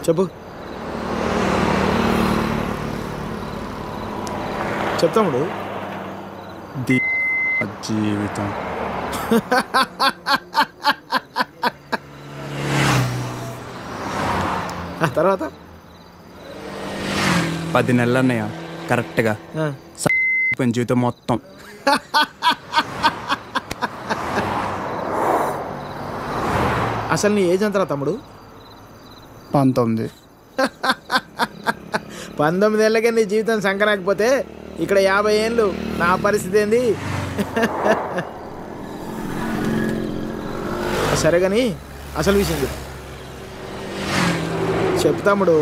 చెప్పు. చెప్తాముడు. జీవితం తర్వాత 10 నెలలు అన్నయ్య కరెక్ట్గా జీవితం మొత్తం. అసలు నీ ఏజ్ ఎంతరా తమ్ముడు? 19. 19 ఏళ్ళకే నీ జీవితం సంకరాకపోతే ఇక్కడ 50 ఏళ్ళు నా పరిస్థితి ఏంది? సరే కానీ అసలు విషయం చెప్పు తమ్ముడు.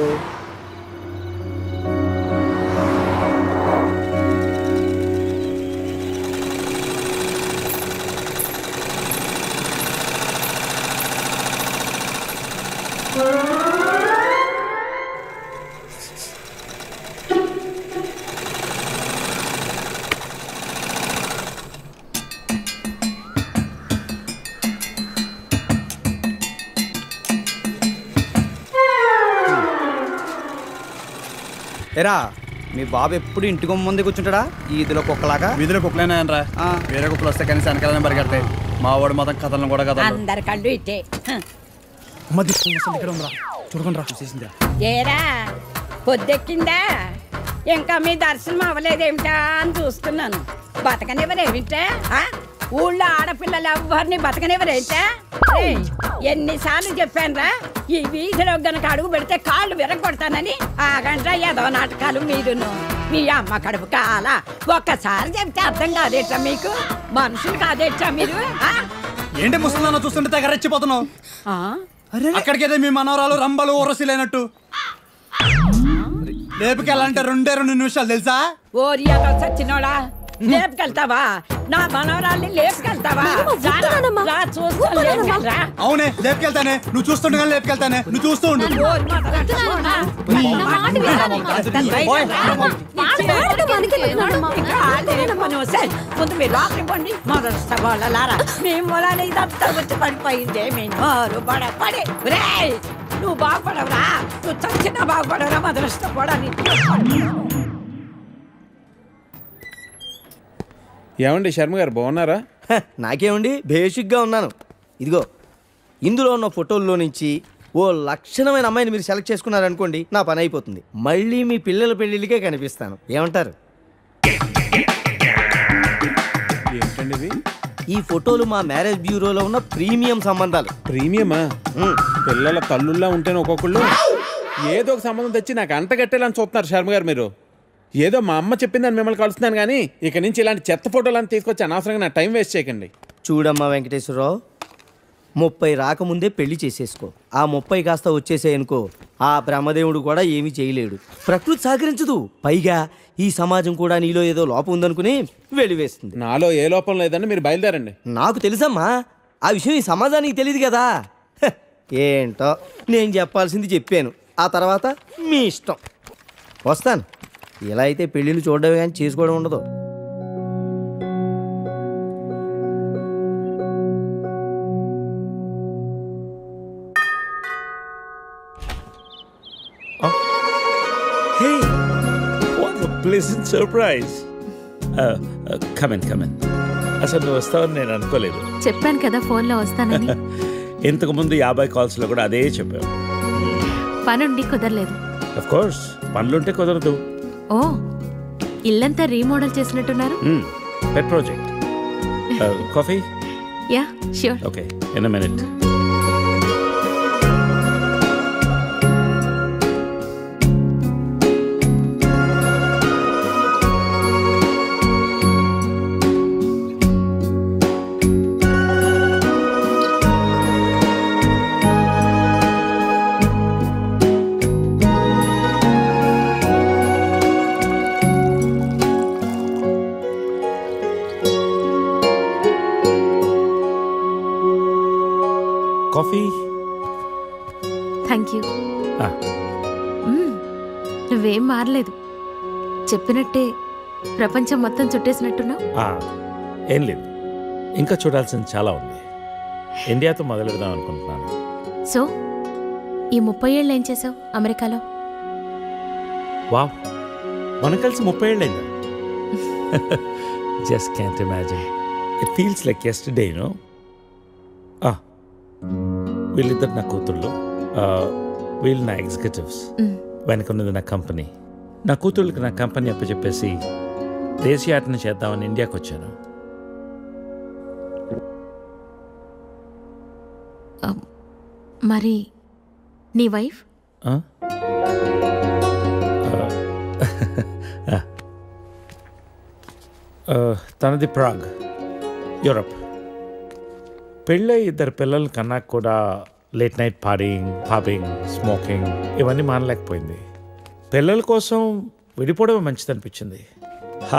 ఎరా మీ బాబు ఎప్పుడు ఇంటి ముందే కూర్చుంటాడా? ఈదిలో కుక్కలాగా. వీధిలో కుక్కలేనాయనరా, వేరే కుక్కలు వస్తే కనీసం వెనకాలనే పరిగెడతాయి. మా వాడు మొత్తం కథలను కూడా కదా అందరి కళ్ళు ఇట్టే. చూడకుండా రా, చూసేసిందా? ఏరా పొద్దెక్కిందా? ఇంకా మీ దర్శనం అవ్వలేదేమిటా అని చూస్తున్నాను. బతకనివ్వరేమిటా? ఊళ్ళో ఆడపిల్లలు ఎవ్వరిని బతకనివ్వరేంటా? ఎన్నిసార్లు చెప్పానురా, ఈ వీధిలో గనక అడుగు పెడితే కాళ్ళు విరగొడతానని. ఆగండ్రా ఏదో నాటకాలు మీరును. మీ అమ్మ కడుపు కాల ఒక్కసారి చెప్తే అర్థం కాదేట్రా మీకు? మనుషులు కాదేట్రా మీరు? ఏంటి ముసలిదాన్ని చూస్తుంటే తెగ రెచ్చిపోతున్నావు? అక్కడికైతే మీ మనవరాలు రంబలు ఊరసిలేనట్టు లేపుకెళ్ళాలంటే 2 నిమిషాలు తెలుసా? ఓరి అలా సచ్చినోడా, లేపుకెళ్తావా? నా మనవరాల్ని లేపుకెళ్తావా? అవునే లేపుకెళ్తానే, నువ్వు చూస్తుండగా లేపుకెళ్తానే, నువ్వు చూస్తూ ఉండు. ముందు మీరు లోపలికి పండి. మొదటి వాళ్ళలారా మీ మూలాన్ని ఇదంతా వచ్చి పడిపోయిందే. పడే నువ్వు బాగుపడవురా, నువ్వు చచ్చినా బాగుపడవురా. మొదలష్టపడని ఏమండి శర్మ గారు బాగున్నారా? నాకేమండి, బేసిక్గా ఉన్నాను. ఇదిగో ఇందులో ఉన్న ఫోటోల్లో నుంచి ఓ లక్షణమైన అమ్మాయిని మీరు సెలెక్ట్ చేసుకున్నారనుకోండి, నా పని అయిపోతుంది. మళ్ళీ మీ పిల్లల పెళ్ళిళ్ళకే కనిపిస్తాను. ఏమంటారు? ఏంటండి ఇది? ఈ ఫోటోలు మా మ్యారేజ్ బ్యూరోలో ఉన్న ప్రీమియం సంబంధాలు. ప్రీమియమా? పిల్లల తల్లుల్లా ఉంటేనే ఒక్కొక్కళ్ళు ఏదో ఒక సంబంధం తెచ్చి నాకు అంటగట్టేలని చూస్తున్నారు శర్మ గారు మీరు. ఏదో మా అమ్మ చెప్పిందని మిమ్మల్ని కలుస్తున్నాను కానీ ఇక నుంచి ఇలాంటి చెత్త ఫోటోలను తీసుకొచ్చి అనవసరంగా నా టైం వేస్ట్ చేయకండి. చూడమ్మా వెంకటేశ్వరరావు, 30 రాకముందే పెళ్లి చేసేసుకో. ఆ 30 కాస్త వచ్చేసేయనుకో, ఆ బ్రహ్మదేవుడు కూడా ఏమీ చేయలేడు. ప్రకృతి సహకరించదు. పైగా ఈ సమాజం కూడా నీలో ఏదో లోపం ఉందనుకుని వెలివేస్తుంది. నాలో ఏ లోపం లేదని మీరు బయలుదేరండి. నాకు తెలుసమ్మా, ఆ విషయం ఈ సమాజానికి తెలియదు కదా. ఏంటో నేను చెప్పాల్సింది చెప్పాను, ఆ తర్వాత మీ ఇష్టం. వస్తాను. ఇలా అయితే పెళ్ళిళ్ళు చూడడమే కానీ చేసుకోవడం ఉండదు. Hey, what a pleasant surprise. Come in. అసలు నువ్వు వస్తావని నేను అనుకోలేదు. చెప్పాను కదా ఫోన్లో వస్తానని. ఇంతకుముందు 50 కాల్స్లో కూడా అదే చెప్పావు. పనుండి కుదరలేదు. ఆఫ్ కోర్స్ పనులుంటే కుదరదు. ఓ, ఇల్లంతా రీమోడల్ చేసినట్టున్నారు. పెట్ project. Coffee? Yeah sure. Okay, in a minute. Coffee? Thank you. నువ్వేం మారలేదు. చెప్పినట్టే ప్రపంచం మొత్తం చుట్టేసినట్టున్నావు. ఏం లేదు, ఇంకా చూడాల్సింది చాలా ఉంది. ఇండియాతో మొదలెడదాం అనుకుంటున్నాను. సో ఈ 30 ఏళ్ళు ఏం చేసావు అమెరికాలో? వావ్, మనం కలిసి 30 ఏళ్ళైందా? Just can't imagine. It feels like yesterday, no. వీళ్ళిద్దరు నా కూతుళ్ళు, వీళ్ళు నా ఎగ్జిక్యూటివ్స్, వెనకున్నది నా కంపెనీ. నా కూతుళ్ళకి నా కంపెనీ అప్పచెప్పేసి దేశీయాటన చేద్దామని ఇండియాకి వచ్చాను. మరి నీ వైఫ్? తనది ప్రాగ్, యూరప్. పెళ్ళై 2 పిల్లలు కన్నా కూడా late night partying, pubbing, smoking ఇవన్నీ మానలేకపోయింది. పిల్లల కోసం విడిపోవడమే మంచిది అనిపించింది.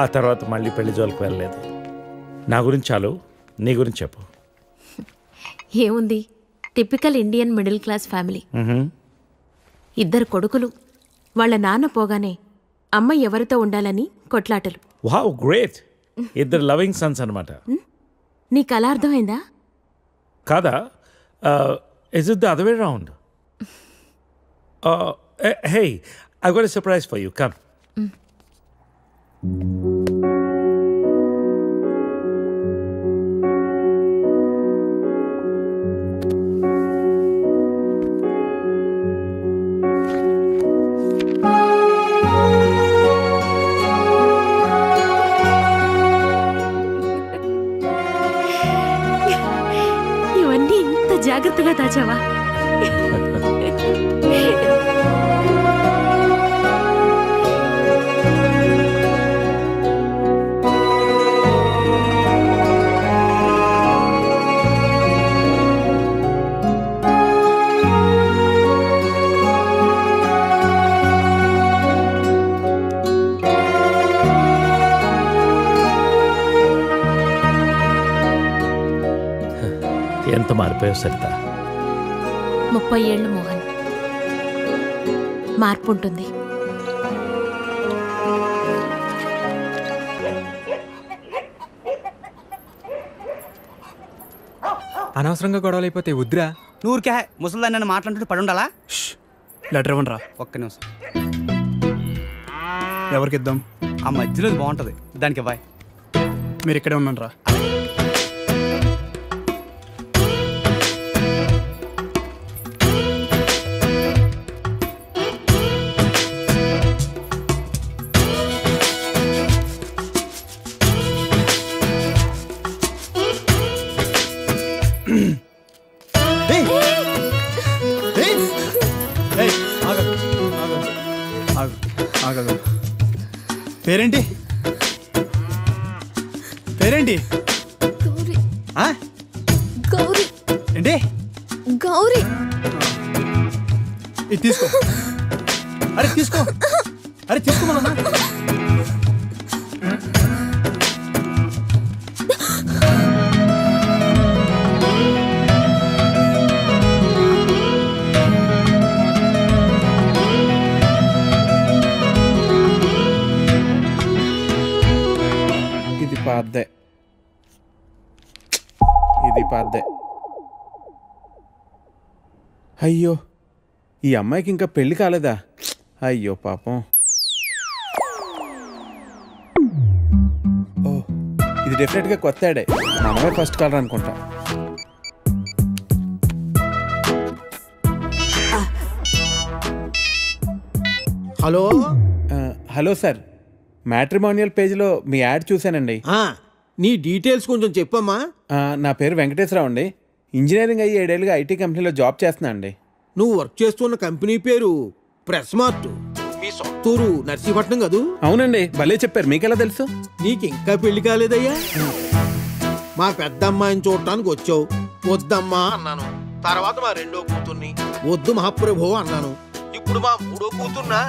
ఆ తర్వాత మళ్ళీ పెళ్లి జోలికి వెళ్ళలేదు. నా గురించి చాలు, నీ గురించి చెప్పు. ఏముంది, typical Indian middle class family. 2 కొడుకులు. వాళ్ళ నాన్న పోగానే అమ్మ ఎవరితో ఉండాలని కొట్లాటలు. Wow, great. 2 లవింగ్ సన్స్ అనమాట. నీకు అలా అర్థమైందా? కాదా? Is it the other way round? Hey, I got a surprise for you. Come. ఇవన్నీ ఇంత జాగ్రత్తగా దాచావా? ఎంత మారిపోయావు సరిత. 30 ఏళ్ళు మోహన్. మార్పు ఉంటుంది. అనవసరంగా గొడవలు అయిపోతే వద్దురా. నూరికే ముసలిదాన్ని నన్ను మాట్లాడుతుంటే పడి ఉండాలా? లెటర్ ఇవ్వండి రా. ఒక్క నిమిషం. ఎవరికి ఇద్దాం? ఆ మధ్యలో బాగుంటుంది, దానికి ఇవ్వాలి. మీరు ఇక్కడే ఉన్నాను రా. పేరేంటి? పేరేంటి? గౌరీ. ఏంటి? గౌరీ. ఇది తీసుకో. అరే తీసుకో. అరే తీసుకోమన్నా. ఇది పాద్దే. అయ్యో, ఈ అమ్మాయికి ఇంకా పెళ్లి కాలేదా? అయ్యో పాపం. ఓ, ఇది డెఫినెట్గా కొత్త యాడే. మనమే ఫస్ట్ కాలర్ అనుకుంటా. హలో. హలో సార్, మ్యాట్రిమోనియల్ పేజ్లో మీ యాడ్ చూశానండి. నీ డీటెయిల్స్ కొంచెం చెప్పమ్మా. నా పేరు వెంకటేశ్వరరావు అండి. ఇంజనీరింగ్ అయ్యి 7 ఏళ్ళుగా ఐటీ కంపెనీలో జాబ్ చేస్తున్నా అండి. నువ్వు వర్క్ చేస్తున్న కంపెనీ పేరు ప్రెస్ మార్ట్. మీ సొంతూరు నర్సీపట్నం కదూ? అవునండి, భలే చెప్పారు. మీకెలా తెలుసు? నీకు ఇంకా పెళ్లి కాలేదయ్యా? మా పెద్ద అమ్మాయిని చూడటానికి వచ్చావు. వద్దమ్మా అన్నాను. తర్వాత మా 2వ కూతుర్ని వద్దు మహాప్రభు అన్నాను. ఇప్పుడు మా 3వ కూతుర్నా?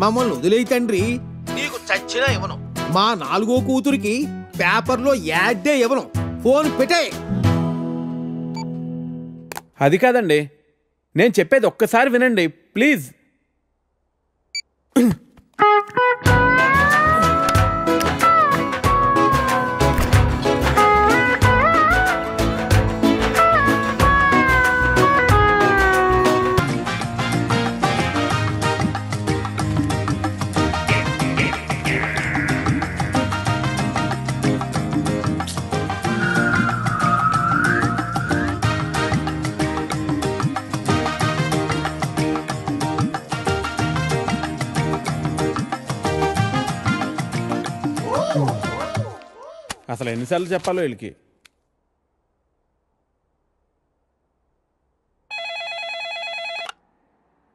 మమ్మల్ని వదిలేయి తండ్రి, నీకు చచ్చినా ఇవ్వను. మా 4వ కూతురికి పేపర్లో యాడ్డే ఇవ్వను. ఫోన్ పెట్టే. అది కాదండి, నేను చెప్పేది ఒక్కసారి వినండి ప్లీజ్. అసలు ఎన్నిసార్లు చెప్పాలో వీళ్ళకి.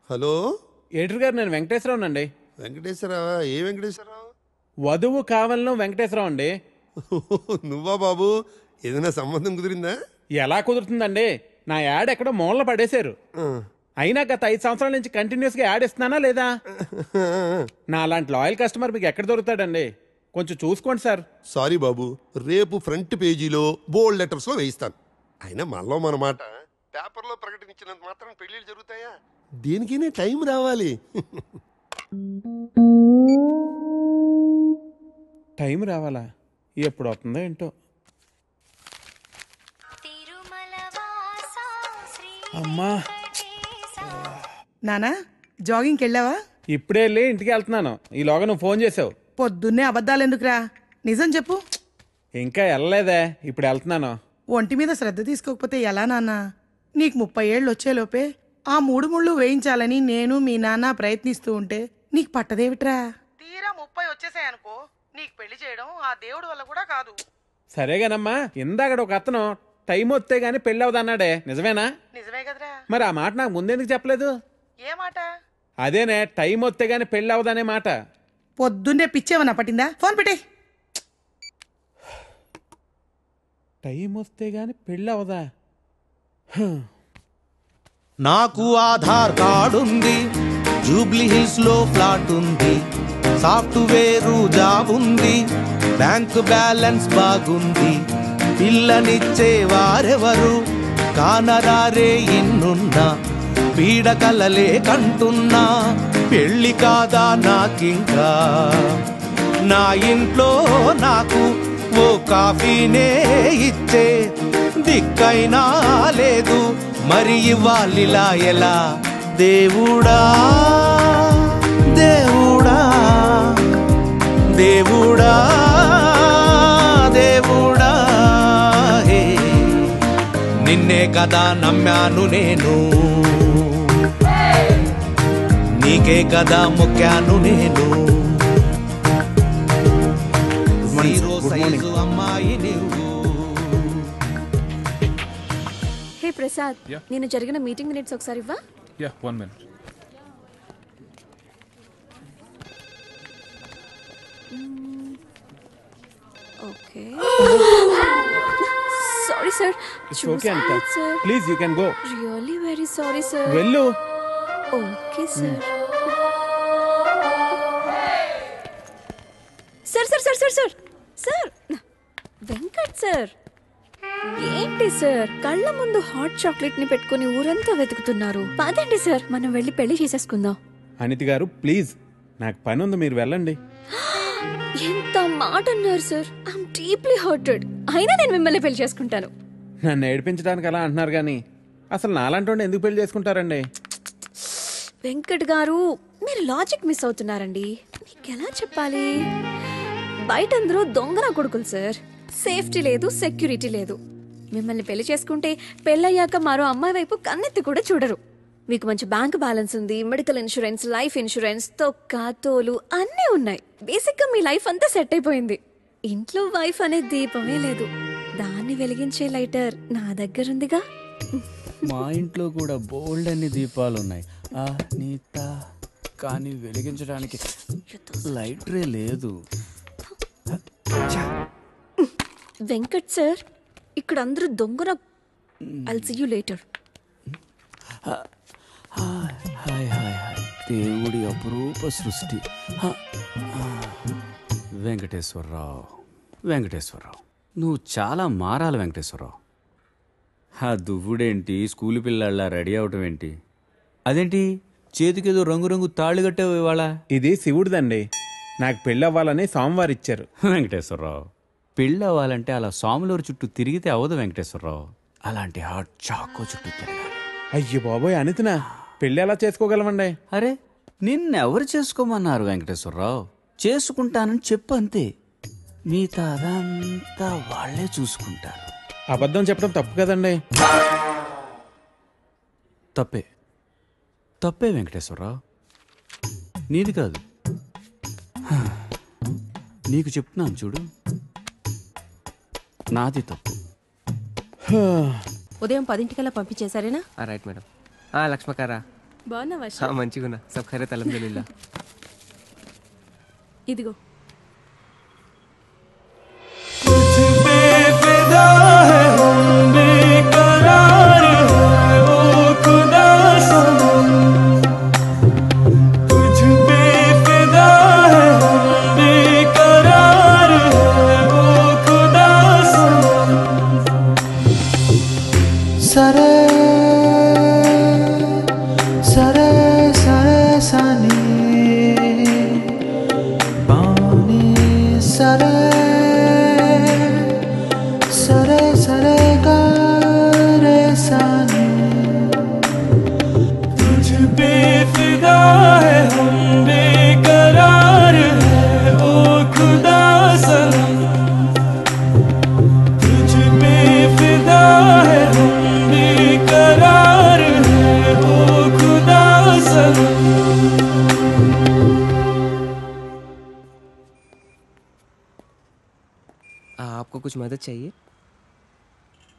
హలో ఏటర్ గారు, నేను వెంకటేశ్వరరావు అండి. వెంకటేశ్వరరావా? ఏ వెంకటేశ్వరరావు? వధువు కావాలను వెంకటేశ్వరరావు అండి. నువ్వా బాబు? ఏదైనా సంబంధం కుదిరిందా? ఎలా కుదురుతుందండి? నా యాడ్ ఎక్కడో మూలలో పడేశారు. అయినా గత 5 సంవత్సరాల నుంచి కంటిన్యూస్గా యాడ్ ఇస్తున్నానా లేదా? నా అలాంటి లాయల్ కస్టమర్ మీకు ఎక్కడ దొరుకుతాడండి? కొంచెం చూసుకోండి సార్. సారీ బాబు, రేపు ఫ్రంట్ పేజీలో బోల్డ్ లెటర్స్లో వేయిస్తాను. అయినా మనలో మన మాట పేపర్లో ప్రకటించినంత మాత్రం పెళ్ళిళ్ళు జరుగుతాయా? దేనికైనా టైం రావాలి. టైం రావాలా? ఎప్పుడు అవుతుందో ఏంటో. అమ్మా, నానా జాగింగ్కి వెళ్ళావా? ఇప్పుడే వెళ్ళి ఇంటికి వెళ్తున్నాను. ఈలోగా నువ్వు ఫోన్ చేసావు. పొద్దున్నే అబద్ధాలు ఎందుకురా, నిజం చెప్పు. ఇంకా వెళ్ళలేదే, ఇప్పుడు వెళ్తున్నాను. ఒంటి మీద శ్రద్ధ తీసుకోకపోతే ఎలా నాన్నా? నీకు 30 ఏళ్ళు వచ్చేలోపే ఆ 3 ముళ్ళు వేయించాలని నేను మీ నాన్న ప్రయత్నిస్తూ ఉంటే నీకు పట్టదేవిట్రా? తీరా 30 వచ్చేసాయనుకో, నీకు పెళ్లి చేయడం ఆ దేవుడి వల్ల కూడా కాదు. సరేగానమ్మా, ఇందాక ఒక అతను టైం వస్తే గానీ పెళ్ళి అవదన్నాడే, నిజమేనా? నిజమే కదరా. మరి ఆ మాట నాకు ముందెందుకు చెప్పలేదు? ఏ మాట? అదేనే, టైం వస్తే గానీ పెళ్ళి అవదనే మాట. పొద్దున్నే పిచ్చేమన్నా పట్టిందా? ఫోన్ పెట్టే. టైం వస్తే గానీ పెళ్ళి అవదా? నాకు ఆధార్ కార్డు ఉంది, జూబ్లీ హిల్స్ లో ఫ్లాట్ ఉంది, సాఫ్ట్వేర్ జాబ్ ఉంది, బ్యాంక్ బ్యాలెన్స్ బాగుంది, పిల్లనిచ్చే వారెవరు కానరారే ఇన్నున్నా, పీడకలలే కంటున్నా, పెళ్ళి కాదా నాకింకా, నా ఇంట్లో నాకు ఓ కాఫీనే ఇచ్చే దిక్కైనా లేదు, మరి ఇవ్వాలిలా ఎలా? దేవుడా దేవుడా దేవుడా దేవుడా, హే నిన్నే కదా నమ్మాను నేను, నీకే కదా మొక్కాను నేను, జీరో సైజు అమ్మాయి నువ్వు. హే ప్రసాద్, నేను జరిగిన మీటింగ్ మినిట్స్ ఒకసారి ఇవ్వా? Yeah, 1 minute. Okay. Sorry sir. It's okay, Anita. Please, you can go. Really very sorry sir. వెళ్ళు. Okay sir. Sir sir sir sir sir sir Venkat sir, ఏంటి సార్ కళ్ళ ముందు హాట్ చాక్లెట్ ని పెట్టుకుని ఊరంతా వెతుకుతున్నారు? పదండి సార్, మనం వెళ్ళి పెళ్లి చేసేసుకుందాం. అనితి గారు, ప్లీజ్, నాకు పని ఉంది, మీరు వెళ్ళండి. ఎంత మాట అన్నారు సార్. I'm deeply hurted. అయినా నేను మిమ్మల్ని పెళ్లి చేసుకుంటాను. నన్ను ఏడిపించడానికి అలా అంటున్నారు కానీ అసలు నాలంటోండి ఎందుకు పెళ్లి చేసుకుంటారండి? వెంకట్ గారు, మీరు లాజిక్ మిస్ అవుతున్నారండి. మీకు ఎలా చెప్పాలి? బయట అందరూ దొంగన కొడుకులు సార్. సేఫ్టీ లేదు, సెక్యూరిటీ లేదు. మిమ్మల్ని పెళ్లి చేసుకుంటే పెళ్ళయ్యాక మరో అమ్మాయి వైపు కన్నెత్తి కూడా చూడరు. మీకు మంచి బ్యాంక్ బ్యాలెన్స్ ఉంది, మెడికల్ ఇన్సూరెన్స్, లైఫ్ ఇన్సూరెన్స్, తొక్క తోలు అన్నీ ఉన్నాయి. బేసిక్గా మీ లైఫ్ అంతా సెట్ అయిపోయింది. ఇంట్లో వైఫ్ అనే దీపమే లేదు, దాన్ని వెలిగించే లైటర్ నా దగ్గర ఉందిగా. మా ఇంట్లో కూడా బోల్డ్ అన్ని దీపాలు ఉన్నాయి నీత, కానీ వెలిగించడానికి లైటరే లేదు. వెంకట్ సార్, ఇక్కడ అందరూ దొంగన. I'll see you later. Hi hi hi, దేవుడి అపురూప సృష్టి. వెంకటేశ్వరరావు, వెంకటేశ్వరరావు, నువ్వు చాలా మారాలి వెంకటేశ్వరరావు. ఆ దువ్వుడేంటి, స్కూల్ పిల్లల్లా రెడీ అవటం ఏంటి? అదేంటి చేతికేదో రంగురంగు తాళి కట్టావు ఇవాళ? ఇది శివుడిదండి, నాకు పెళ్ళి అవ్వాలని స్వామివారు ఇచ్చారు. వెంకటేశ్వరరావు, పెళ్ళి అవ్వాలంటే అలా స్వాములూరు చుట్టూ తిరిగితే అవ్వదు వెంకటేశ్వరరావు, అలాంటి హాట్ చాకో చుట్టూ తిరగాలి. అయ్యో బాబోయ్, అనితినా పెళ్ళి ఎలా చేసుకోగలమండి? అరే, నిన్నెవరు చేసుకోమన్నారు వెంకటేశ్వరరావు? చేసుకుంటానని చెప్పు అంతే, మిగతా అదంతా వాళ్లే చూసుకుంటారు. అబద్ధం చెప్పడం తప్పు కదండి. తప్పే, తప్పే వెంకటేశ్వరరావు, నీది కాదు. నీకు చెప్తున్నాను చూడు, నాది తప్పు. ఉదయం 10 పంపించేశారేనా? Right madam. లక్ష్మకారా బాగున్నావా? మంచిగున్నా. సబ్ ఖైరత్ అల్హమ్దులిల్లాహ్. ఇదిగో సరే సరే సరే సని బాని సరే సరే సరే గారే సని तुझ पे फिदा है हम बेकरार है ओ खुदा सनम तुझ पे फिदा है हम बेकरार है ओ खुदा सनम. आपको कुछ मदद चाहिए?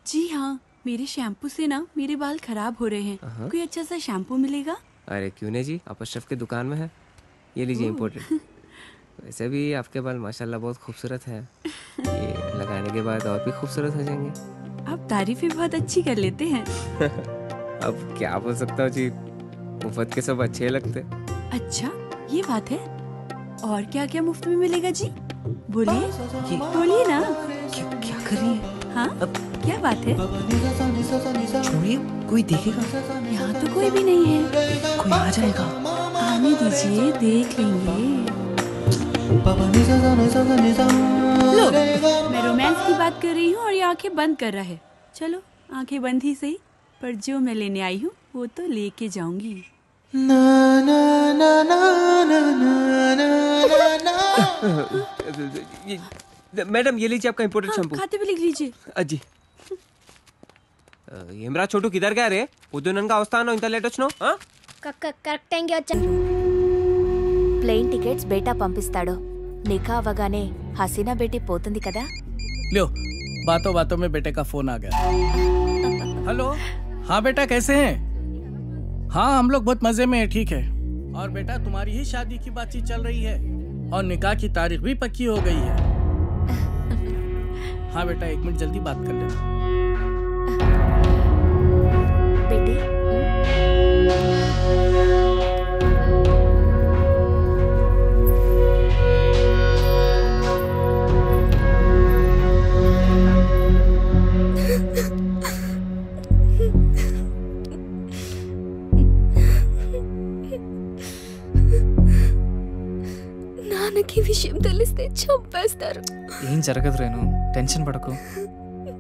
जी हाँ, मेरे शैम्पू से ना मेरे बाल खराब हो रहे हैं. कोई अच्छा सा शैम्पू मिलेगा? अरे क्यों नहीं जी, आप अशरफ की दुकान में है. ये लीजिए इम्पोर्टेड. वैसे भी आपके बाल माशाल्लाह बहुत खूबसूरत है. ये लगाने के बाद और भी खूबसूरत हो जाएंगे. आप तारीफें बहुत अच्छी कर लेते हैं. अब क्या बोल सकता हूँ जी, मुफ्त के सब अच्छे लगते. अच्छा ये बात है. और क्या क्या मुफ्त में मिलेगा जी? बोलिए बोलिए ना. क्या कर रही है? हाँ क्या बात है? छोड़िए, कोई देखेगा. यहाँ तो कोई भी नहीं है. कोई आ जाएगा. आने दीजिए, देख लेंगे. लो, मैं रोमांस की बात कर रही हूँ और ये आंखें बंद कर रहा है. चलो आंखें बंद ही सही, पर जो मैं लेने आई हूँ वो तो लेके जाऊंगी. ना ना ना ना ना ना ना. मैडम ये लीजिए आपका इम्पोर्टेड शैम्पू. खाते भी लिख लीजिए. अजी ఏమ్రా చోటు కిదర్ గా రే పొద్దుననగా వస్తాను ఇంత లేట్ వచ్చినావు. కరెక్ట్ టైంకి వచ్చా. ప్లేన్ టికెట్స్ బేటా పంపిస్తాడు. నిఖా అవగానే హసీనా బేటీ పోతుంది కదా. लो बातों बातों में बेटे का फोन आ गया. हेलो. हाँ बेटा कैसे हैं? हाँ हम लोग बहुत मजे में हैं. ठीक है. और बेटा तुम्हारी ही शादी की बातचीत चल रही है और निकाह की तारीख भी पक्की हो गई है. हाँ बेटा 1 मिनट जल्दी बात कर लेना. बेटी నాన్నకి విషయం తెలిస్తే చంపేస్తారు. ఏం జరగదు రేణు, టెన్షన్ పడకు.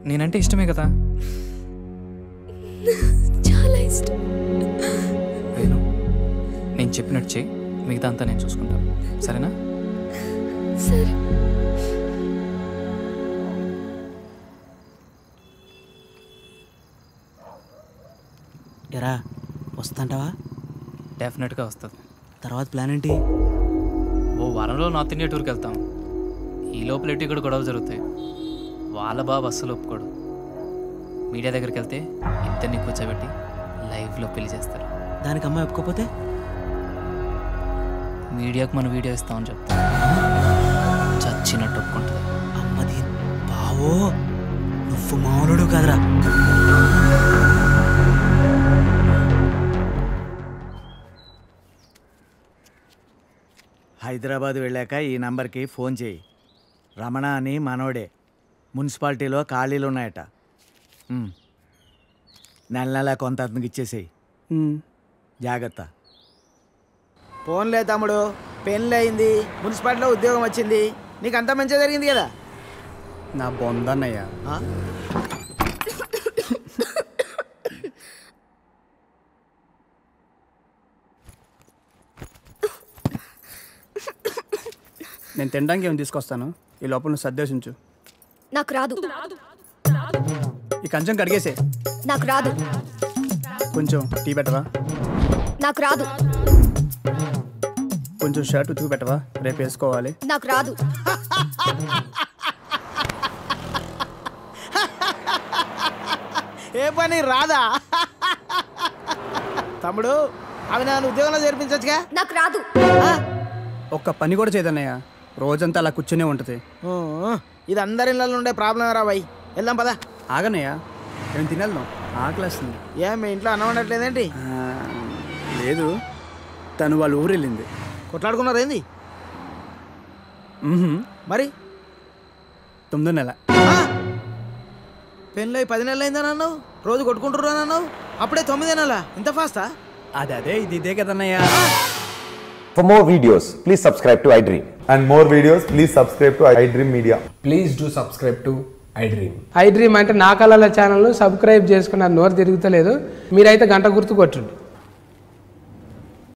నేనంటే ఇష్టమే కదా. చాలా ఇష్టం. రేణు నేను చెప్పినట్టు చేయి, మిగతా అంతా నేను చూసుకుంటాను. సరేనా? సరే. ఎరా వస్తాంటావా? డెఫినెట్గా వస్తుంది. తర్వాత ప్లాన్ ఏంటి? ఓ వారంలో నార్త్ ఇండియా టూర్కి వెళ్తాం. ఈ లోపల ఎటు ఇక్కడ గొడవలు జరుగుతాయి. వాళ్ళ బాబు అస్సలు ఒప్పుకోడు. మీడియా దగ్గరికి వెళ్తే ఇద్దరిని కూర్చోబెట్టి లైవ్లో పెళ్లి చేస్తారు. దానికి అమ్మాయి ఒప్పుకోపోతే మీడియాకు మన వీడియో ఇస్తామని చెప్తా. చచ్చినట్టు ఒప్పుకుంటుంది. అమ్మది బావో, నువ్వు మామూలుడు కాదురా. హైదరాబాద్ వెళ్ళాక ఈ నంబర్కి ఫోన్ చేయి. రమణ అని మనోడే. మున్సిపాలిటీలో ఖాళీలు ఉన్నాయట. నెల నెల కొంత అతనికి ఇచ్చేసేయి. జాగ్రత్త. ఫోన్లే తమ్ముడు, పెళ్ళి అయింది, మున్సిపాలిటీలో ఉద్యోగం వచ్చింది, నీకు అంతా మంచిగా జరిగింది కదా. నా బొందన్నయ్యా. నేను తినడానికి ఏమి తీసుకొస్తాను, ఈ లోపల నువ్వు సర్దేశించు. నాకు రాదు. ఈ కంచం కడిగేసే. నాకు రాదు. కొంచెం టీ పెట్టవా? నాకు రాదు. కొంచెం షర్ట్ ఉతుకు పెట్టవా, రేపు వేసుకోవాలి. నాకు రాదు. ఏ పని రాదా? తమ్ముడు అవి నన్ను ఉద్యోగంలో చేర్పించచ్చుగా. నాకు రాదు. ఒక్క పని కూడా చేయదన్నయ్య, రోజంతా అలా కూర్చునే ఉంటుంది. ఇది అందరి ఇళ్ళలో ఉండే ప్రాబ్లం రా బాయ్. వెళ్దాం పదా. ఆగన్నయ్య, నేను తినేద్దాం, ఆకలేస్తుంది. ఏం మీ ఇంట్లో అన్నం ఉండట్లేదేంటి? లేదు, తను వాళ్ళ ఊరు వెళ్ళింది. కొట్లాడుకున్నారు ఏంది మరి? 9వ నెల. పెళ్ళి 10 నెలలు అయిందా నన్ను? రోజు కొట్టుకుంటురా నన్ను? అప్పుడే 9 నెలల? ఇంత ఫాస్టా? అదే ఇదే కదన్నయ్య. For more videos, please subscribe to iDream. And more videos, please subscribe to iDream Media. Please do subscribe to iDream. iDream అంటే నా కళల ఛానల్ సబ్స్క్రైబ్ చేసుకున్న నోరు తిరుగుతలేదు. మీరైతే గంట గుర్తు కొట్టండి.